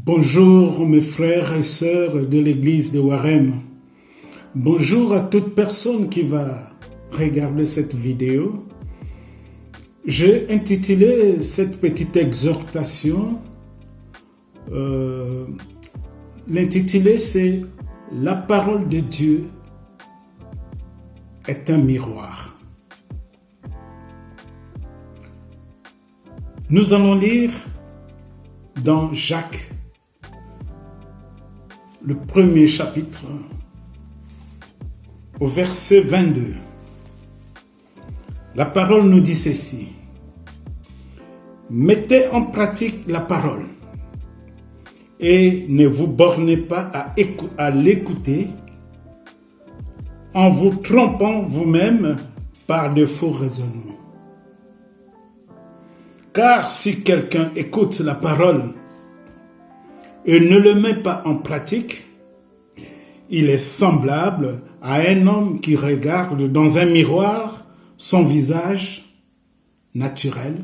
Bonjour mes frères et sœurs de l'église de Warem. Bonjour à toute personne qui va regarder cette vidéo. J'ai intitulé cette petite exhortation, l'intitulé c'est « La parole de Dieu est un miroir ». Nous allons lire dans Jacques, le premier chapitre, au verset 22. La parole nous dit ceci: mettez en pratique la parole et ne vous bornez pas à l'écouter en vous trompant vous-même par de faux raisonnements. Car si quelqu'un écoute la parole et ne le met pas en pratique, il est semblable à un homme qui regarde dans un miroir son visage naturel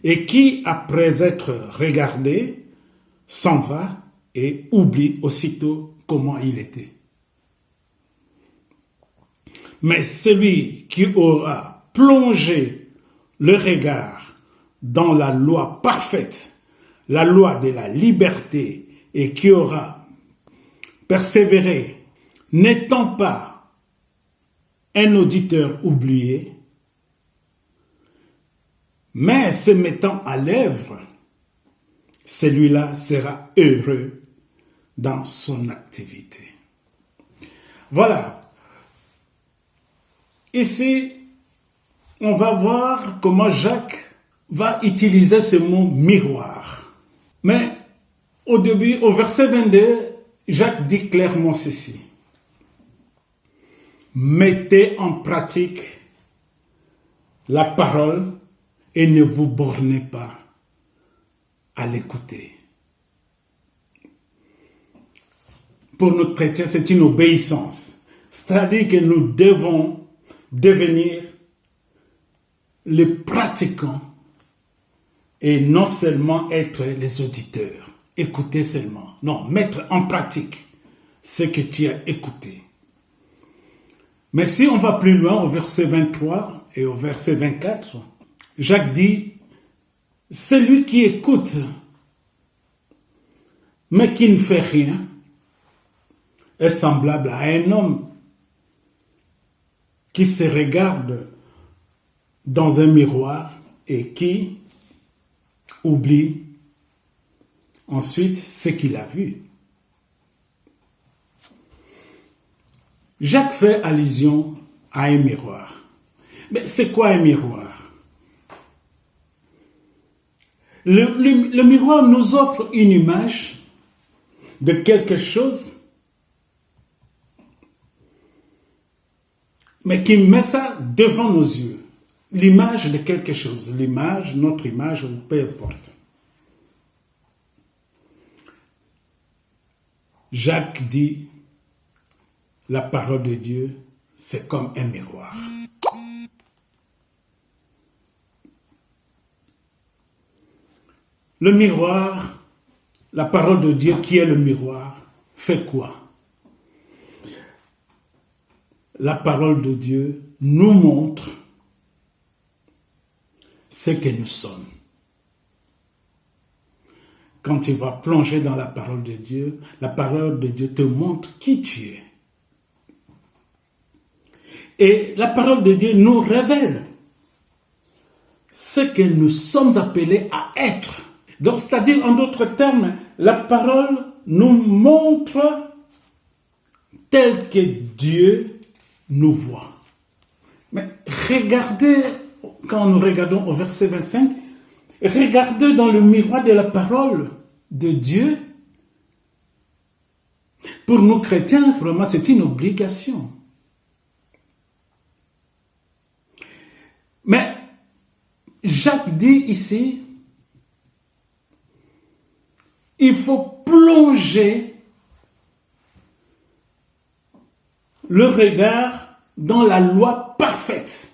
et qui, après être regardé, s'en va et oublie aussitôt comment il était. Mais celui qui aura plongé le regard dans la loi parfaite, la loi de la liberté, et qui aura persévéré, n'étant pas un auditeur oublié, mais se mettant à l'œuvre, celui-là sera heureux dans son activité. Voilà. Ici, on va voir comment Jacques va utiliser ce mot miroir. Mais au début, au verset 22, Jacques dit clairement ceci: mettez en pratique la parole et ne vous bornez pas à l'écouter. Pour notre chrétien, c'est une obéissance. C'est-à-dire que nous devons devenir les pratiquants et non seulement être les auditeurs, écouter seulement. Non, mettre en pratique ce que tu as écouté. Mais si on va plus loin, au verset 23 et au verset 24, Jacques dit: celui qui écoute, mais qui ne fait rien, est semblable à un homme qui se regarde dans un miroir et qui oublie ensuite ce qu'il a vu. Jacques fait allusion à un miroir. Mais c'est quoi un miroir? Le miroir nous offre une image de quelque chose, mais qui met ça devant nos yeux. L'image de quelque chose, l'image, notre image, peu importe. Jacques dit, la parole de Dieu, c'est comme un miroir. Le miroir, la parole de Dieu qui est le miroir, fait quoi? La parole de Dieu nous montre ce que nous sommes. Quand tu vas plonger dans la parole de Dieu te montre qui tu es. Et la parole de Dieu nous révèle ce que nous sommes appelés à être. Donc, c'est-à-dire, en d'autres termes, la parole nous montre tel que Dieu nous voit. Mais regardez, quand nous regardons au verset 25, regardez dans le miroir de la parole de Dieu. Pour nous chrétiens, vraiment, c'est une obligation. Mais Jacques dit ici, il faut plonger le regard dans la loi parfaite,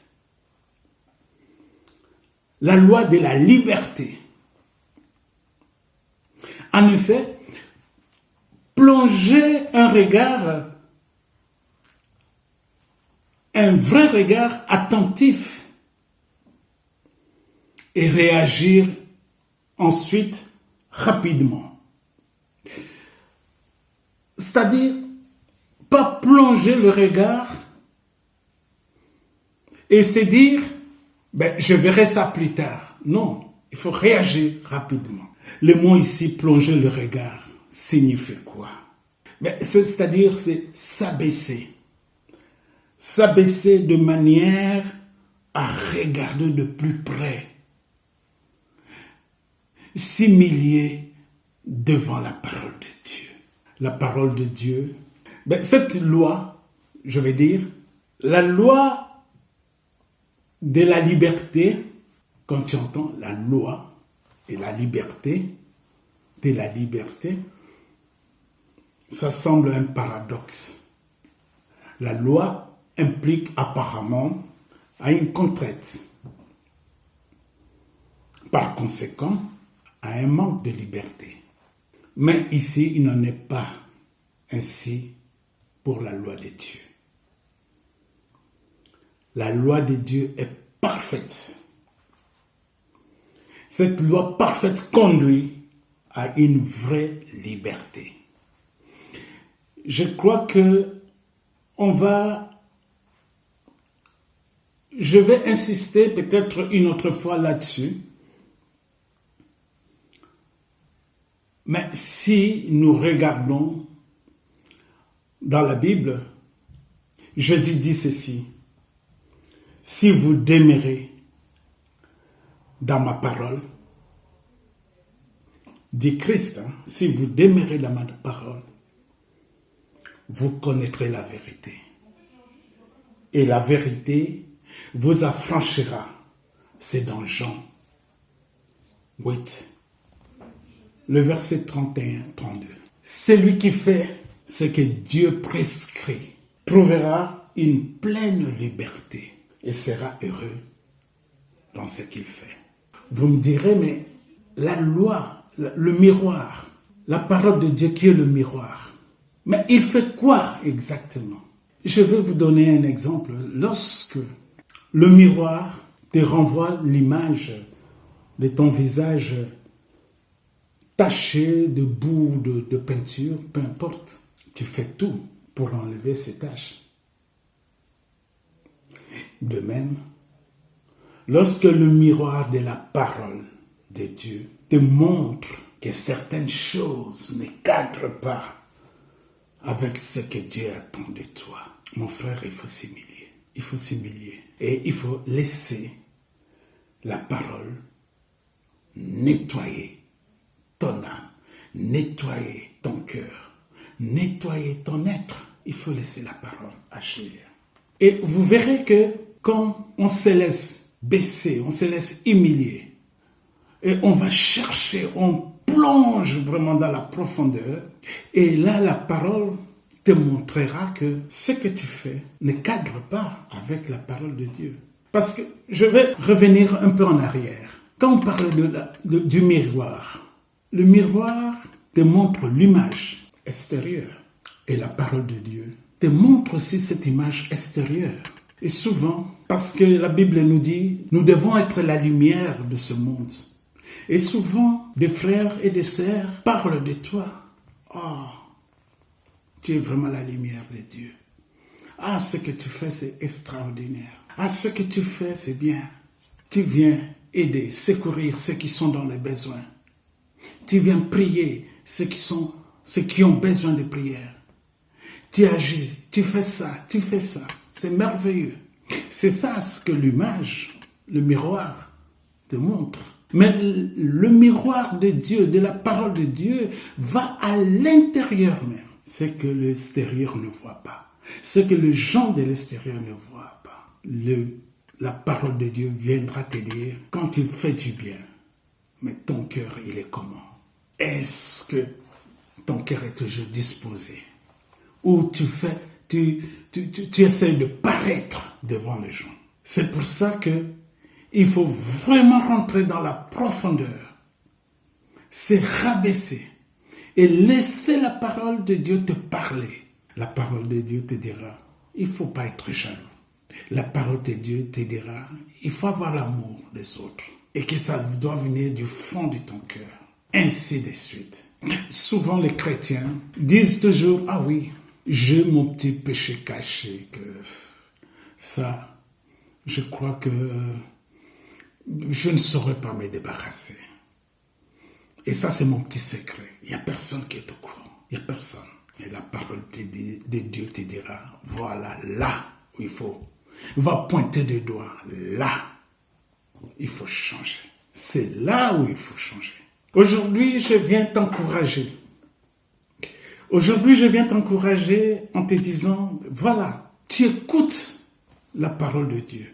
la loi de la liberté. En effet, plonger un regard, un vrai regard attentif et réagir ensuite rapidement. C'est-à-dire, pas plonger le regard et se dire, je verrai ça plus tard. Non, il faut réagir rapidement. Le mot ici, plonger le regard, signifie quoi? C'est-à-dire, c'est s'abaisser. S'abaisser de manière à regarder de plus près. S'humilier devant la parole de Dieu. La parole de Dieu. Cette loi, je vais dire, la loi de la liberté, quand tu entends la loi et la liberté, de la liberté, ça semble un paradoxe. La loi implique apparemment à une contrainte. Par conséquent, à un manque de liberté. Mais ici, il n'en est pas ainsi pour la loi de Dieu. La loi de Dieu est parfaite. Cette loi parfaite conduit à une vraie liberté. Je crois que je vais insister peut-être une autre fois là-dessus. Mais si nous regardons dans la Bible, Jésus dit ceci: si vous demeurez dans ma parole, dit Christ, si vous demeurez dans ma parole, vous connaîtrez la vérité. Et la vérité vous affranchira. C'est dans Jean 8. Le verset 31-32. Celui qui fait ce que Dieu prescrit trouvera une pleine liberté et sera heureux dans ce qu'il fait. Vous me direz, mais la loi, le miroir, la parole de Dieu qui est le miroir, mais il fait quoi exactement? Je vais vous donner un exemple. Lorsque le miroir te renvoie l'image de ton visage taché de boue, de peinture, peu importe, tu fais tout pour enlever ces taches. De même, lorsque le miroir de la parole de Dieu te montre que certaines choses ne cadrent pas avec ce que Dieu attend de toi, mon frère, il faut s'humilier. Il faut s'humilier. Et il faut laisser la parole nettoyer ton âme, nettoyer ton cœur, nettoyer ton être. Il faut laisser la parole agir. Et vous verrez que quand on se laisse baisser, on se laisse humilier, et on va chercher, on plonge vraiment dans la profondeur, et là la parole te montrera que ce que tu fais ne cadre pas avec la parole de Dieu. Parce que je vais revenir un peu en arrière. Quand on parle du miroir, le miroir te montre l'image extérieure. Et la parole de Dieu te montre aussi cette image extérieure. Et souvent, parce que la Bible nous dit, nous devons être la lumière de ce monde. Et souvent, des frères et des sœurs parlent de toi. Oh, tu es vraiment la lumière de Dieu. Ah, ce que tu fais, c'est extraordinaire. Ah, ce que tu fais, c'est bien. Tu viens aider, secourir ceux qui sont dans les besoins. Tu viens prier ceux qui ont besoin de prière. Tu agis, tu fais ça. C'est merveilleux. C'est ça ce que l'image, le miroir, te montre. Mais le miroir de Dieu, de la parole de Dieu, va à l'intérieur même. Ce que l'extérieur ne voit pas. Ce que les gens de l'extérieur ne voient pas. La parole de Dieu viendra te dire, quand tu fais du bien, mais ton cœur, il est comment? Est-ce que ton cœur est toujours disposé? Ou tu essaies de paraître devant les gens? C'est pour ça que il faut vraiment rentrer dans la profondeur. C'est rabaisser. Et laissez la parole de Dieu te parler. La parole de Dieu te dira, il ne faut pas être jaloux. La parole de Dieu te dira, il faut avoir l'amour des autres. Et que ça doit venir du fond de ton cœur. Ainsi de suite. Souvent les chrétiens disent toujours, ah oui, j'ai mon petit péché caché, que ça, je crois que je ne saurais pas me débarrasser. Et ça, c'est mon petit secret. Il n'y a personne qui est au courant. Il n'y a personne. Et la parole de Dieu te dira, voilà, là où il faut. Va pointer des doigts, là, il faut changer. C'est là où il faut changer. Aujourd'hui, je viens t'encourager. Aujourd'hui, je viens t'encourager en te disant, voilà, tu écoutes la parole de Dieu.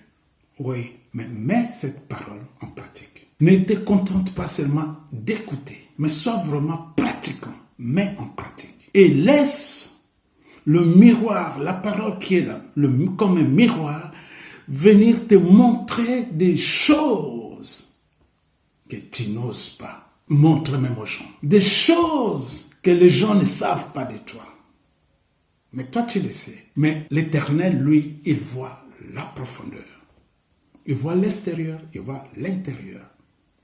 Oui, mais mets cette parole en pratique. Ne te contente pas seulement d'écouter, mais sois vraiment pratiquant. Mets en pratique. Et laisse le miroir, la parole qui est là, comme un miroir, venir te montrer des choses que tu n'oses pas montrer même aux gens. Des choses que les gens ne savent pas de toi. Mais toi, tu le sais. Mais l'Éternel, lui, il voit la profondeur. Il voit l'extérieur, il voit l'intérieur.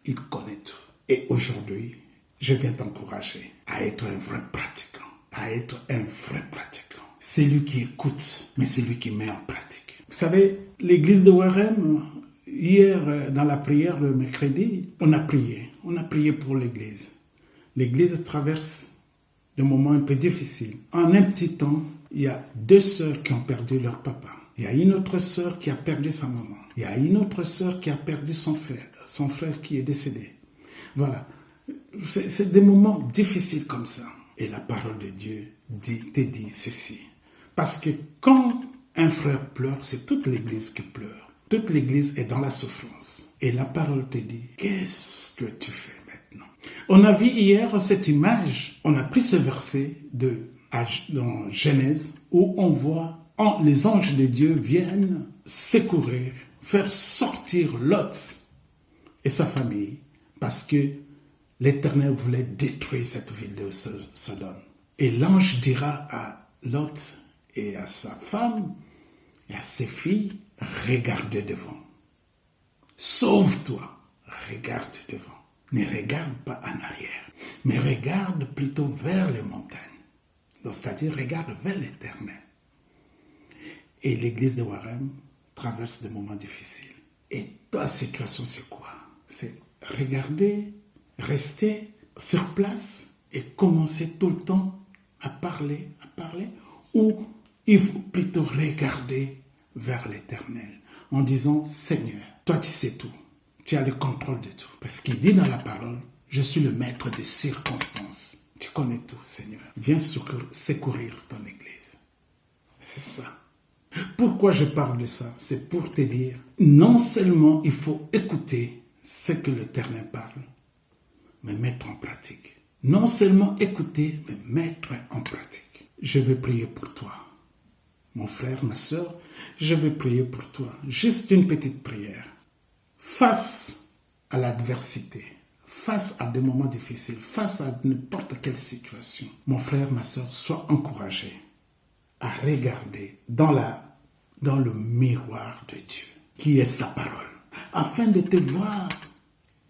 Il connaît tout. Et aujourd'hui, je viens t'encourager à être un vrai pratiquant. À être un vrai pratiquant. C'est lui qui écoute, mais c'est lui qui met en pratique. Vous savez, l'église de Warem, hier, dans la prière le mercredi, on a prié. On a prié pour l'église. L'église traverse des moments un peu difficiles. En un petit temps, il y a 2 sœurs qui ont perdu leur papa. Il y a une autre sœur qui a perdu sa maman. Il y a une autre sœur qui a perdu son frère qui est décédé. Voilà. C'est des moments difficiles comme ça. Et la parole de Dieu te dit ceci. Parce que quand un frère pleure, c'est toute l'église qui pleure. Toute l'église est dans la souffrance. Et la parole te dit, qu'est-ce que tu fais maintenant? On a vu hier cette image, on a pris ce verset dans Genèse, où on voit les anges de Dieu viennent secourir, faire sortir Lot et sa famille, parce que l'Éternel voulait détruire cette ville de Sodome. Et l'ange dira à Lot et à sa femme et à ses filles, regardez devant. Sauve-toi, regarde devant. Ne regarde pas en arrière, mais regarde plutôt vers les montagnes. Donc, c'est-à-dire, regarde vers l'Éternel. Et l'église de Warem traverse des moments difficiles. Et ta situation, c'est quoi? C'est regarder, rester sur place et commencer tout le temps à parler, ou il faut plutôt regarder vers l'Éternel en disant, Seigneur, toi tu sais tout, tu as le contrôle de tout. Parce qu'il dit dans la parole, je suis le maître des circonstances. Tu connais tout, Seigneur. Viens secourir ton église. C'est ça. Pourquoi je parle de ça? C'est pour te dire, non seulement il faut écouter ce que l'Éternel parle, mais mettre en pratique. Non seulement écouter, mais mettre en pratique. Je vais prier pour toi. Mon frère, ma soeur, je vais prier pour toi. Juste une petite prière. Face à l'adversité, face à des moments difficiles, face à n'importe quelle situation, mon frère, ma soeur, sois encouragé à regarder dans le miroir de Dieu, qui est sa parole, afin de te voir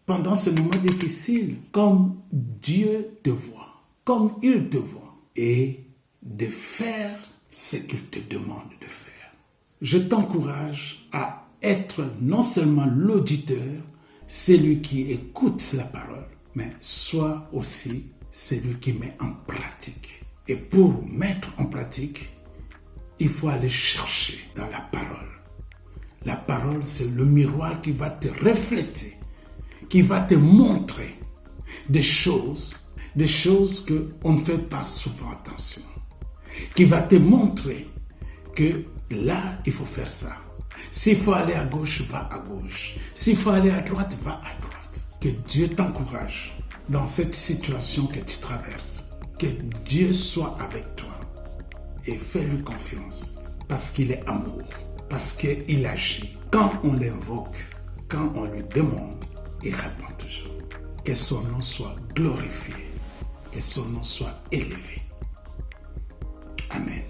pendant ce moment difficile, comme Dieu te voit, comme il te voit, et de faire ce qu'il te demande de faire. Je t'encourage à être non seulement l'auditeur, celui qui écoute la parole, mais soit aussi celui qui met en pratique. Et pour mettre en pratique, il faut aller chercher dans la parole. La parole, c'est le miroir qui va te refléter, qui va te montrer des choses qu'on ne fait pas souvent attention, qui va te montrer que là, il faut faire ça. S'il faut aller à gauche, va à gauche. S'il faut aller à droite, va à droite. Que Dieu t'encourage dans cette situation que tu traverses. Que Dieu soit avec toi. Et fais-lui confiance. Parce qu'il est amour. Parce qu'il agit. Quand on l'invoque, quand on lui demande, il répond toujours. Que son nom soit glorifié Que son nom soit élevé. Amen.